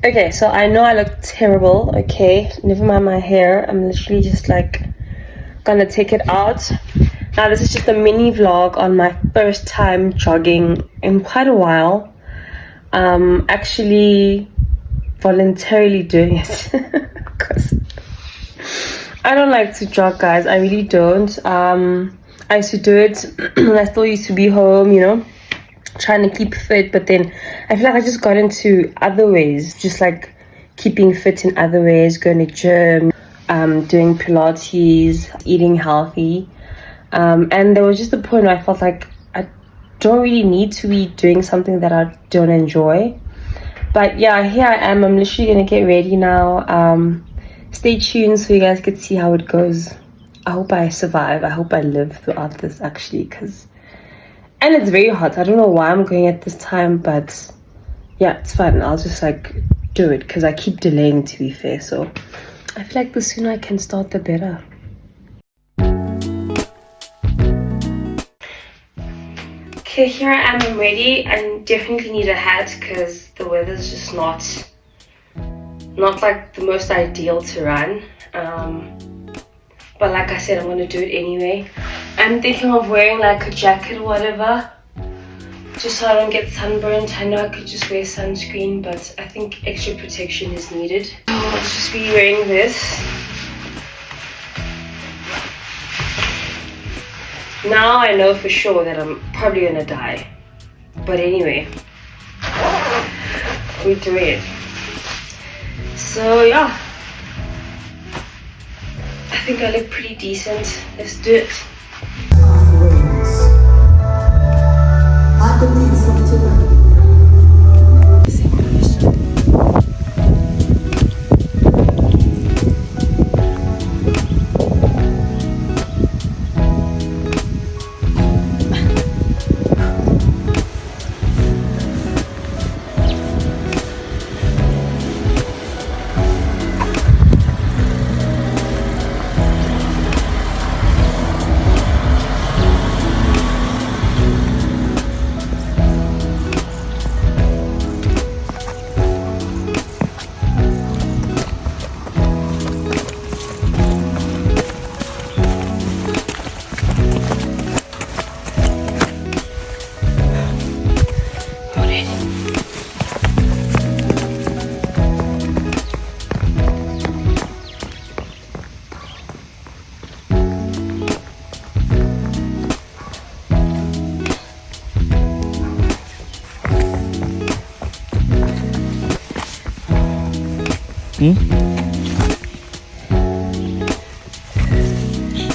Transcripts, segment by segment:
Okay, so I know I look terrible, okay? Never mind my hair. I'm literally just like gonna take it out. Now this is just a mini vlog on my first time jogging in quite a while. Actually voluntarily doing it because I don't like to jog, guys. I really don't. I used to do it when I still used to be home, you know, trying to keep fit, but then I feel like I just got into other ways, just like keeping fit in other ways, going to gym, doing Pilates, eating healthy. And there was just a point where I felt like I don't really need to be doing something that I don't enjoy. But yeah, here I am. I'm literally gonna get ready now. Stay tuned so you guys can see how it goes. I hope I survive. I hope I live throughout this actually, and it's very hot. I don't know why I'm going at this time, but yeah, it's fun. I'll just like do it because I keep delaying, to be fair. So I feel like the sooner I can start, the better. Okay, here I am. I'm ready. I definitely need a hat because the weather's just not like the most ideal to run. But like I said, I'm gonna do it anyway. I'm thinking of wearing like a jacket or whatever, just so I don't get sunburned. I know I could just wear sunscreen, but I think extra protection is needed. So I'll just be wearing this. Now I know for sure that I'm probably gonna die. But anyway, we're doing it. So yeah, I think I look pretty decent. Let's do it.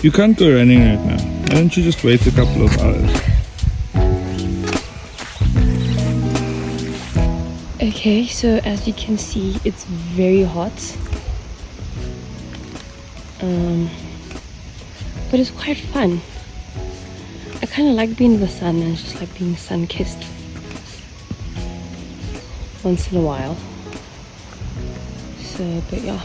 You can't go running right now. Why don't you just wait a couple of hours? Okay, so as you can see, it's very hot. But it's quite fun. I kind of like being in the sun and just like being sun-kissed once in a while. So, but yeah.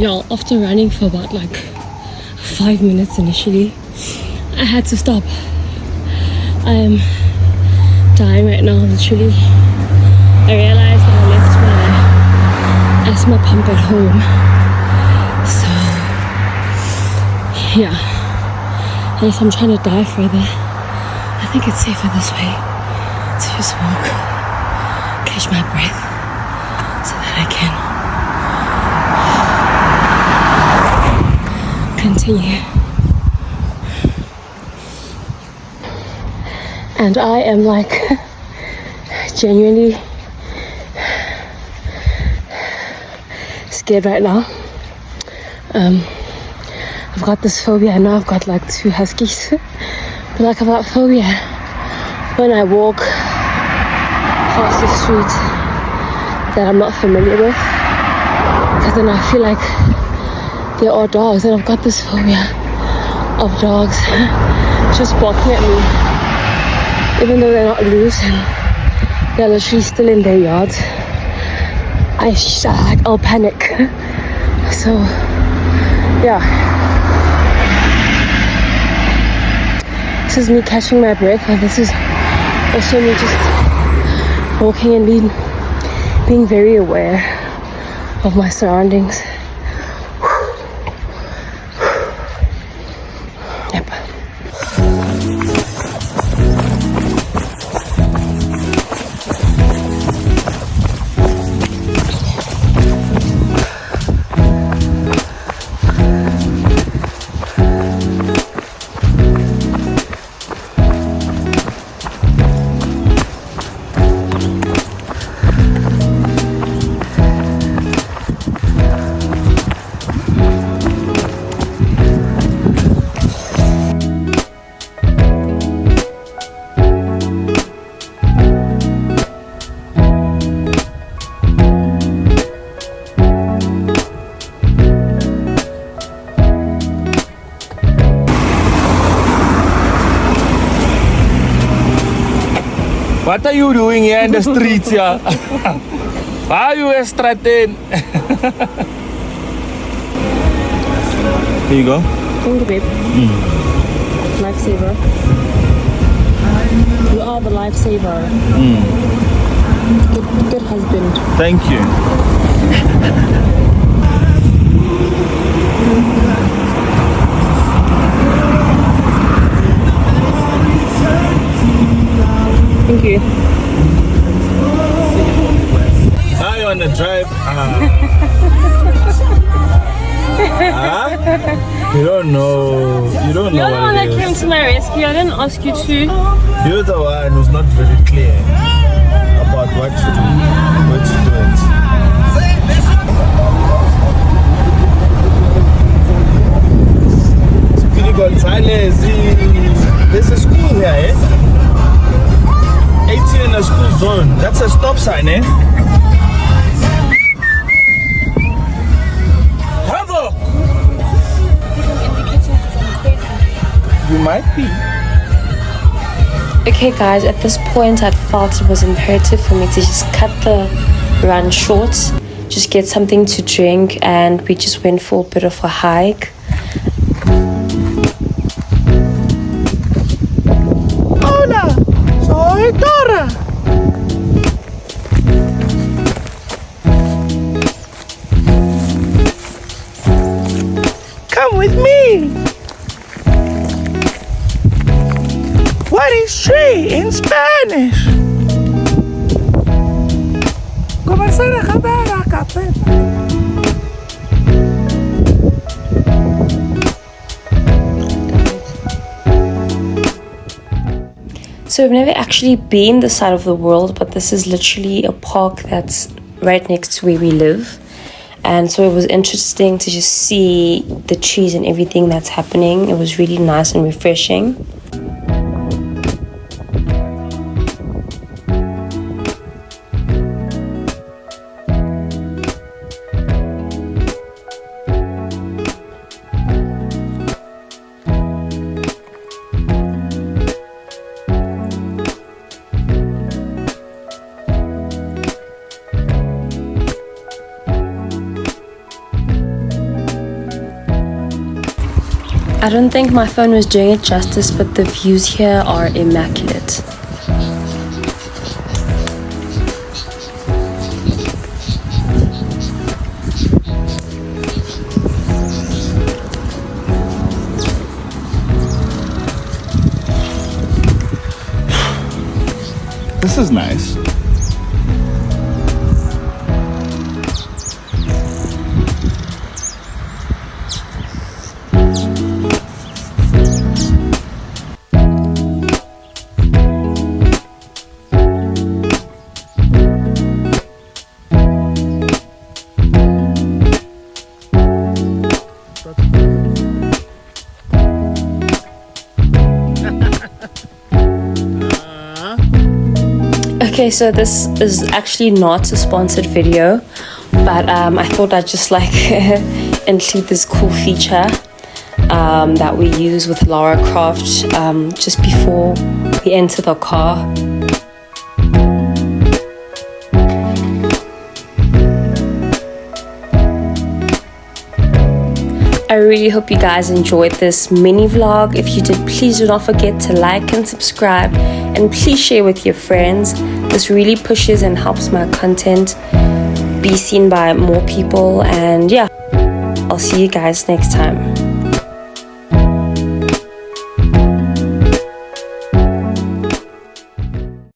Y'all, after running for about like 5 minutes initially, I had to stop. I am dying right now, literally. I realized that I left my asthma pump at home. So, yeah. Unless I'm trying to die further, I think it's safer this way to just walk, catch my breath, so that I can continue. And I am like genuinely scared right now. I've got this phobia. I know I've got like 2 huskies, but like I've got phobia when I walk past the street that I'm not familiar with, because then I feel like there are dogs, and I've got this phobia of dogs just barking at me, even though they're not loose and they're literally still in their yards. I'll panic. So yeah, this is me catching my breath, and this is also me just walking and being very aware of my surroundings. Yep. What are you doing here in the streets, yeah? Why are you strutting? Here you go. Thank you, babe. Lifesaver. You are the lifesaver. Good husband. Thank you. Thank you. Now you want to drive? You don't know. You don't know. You're the one that came to my rescue. I didn't ask you to. You're the one who's not very clear about what to do. What to do it. Speedy Gonzalez. There's a school here, eh? 18 in a school zone. That's a stop sign, eh? Bravo! You might be. Okay guys, at this point I felt it was imperative for me to just cut the run short, just get something to drink, and we just went for a bit of a hike. Hola, soy Dora. Come with me. What is tree in Spanish? Comenzar a cantar a capella. So we've never actually been this side of the world, but this is literally a park that's right next to where we live. And so it was interesting to just see the trees and everything that's happening. It was really nice and refreshing. I don't think my phone was doing it justice, but the views here are immaculate. This is nice. Okay, so this is actually not a sponsored video, but I thought I'd just like include this cool feature that we use with Lara Croft just before we enter the car. I really hope you guys enjoyed this mini vlog. If you did, please do not forget to like and subscribe, and please share with your friends. This really pushes and helps my content be seen by more people. And yeah, I'll see you guys next time.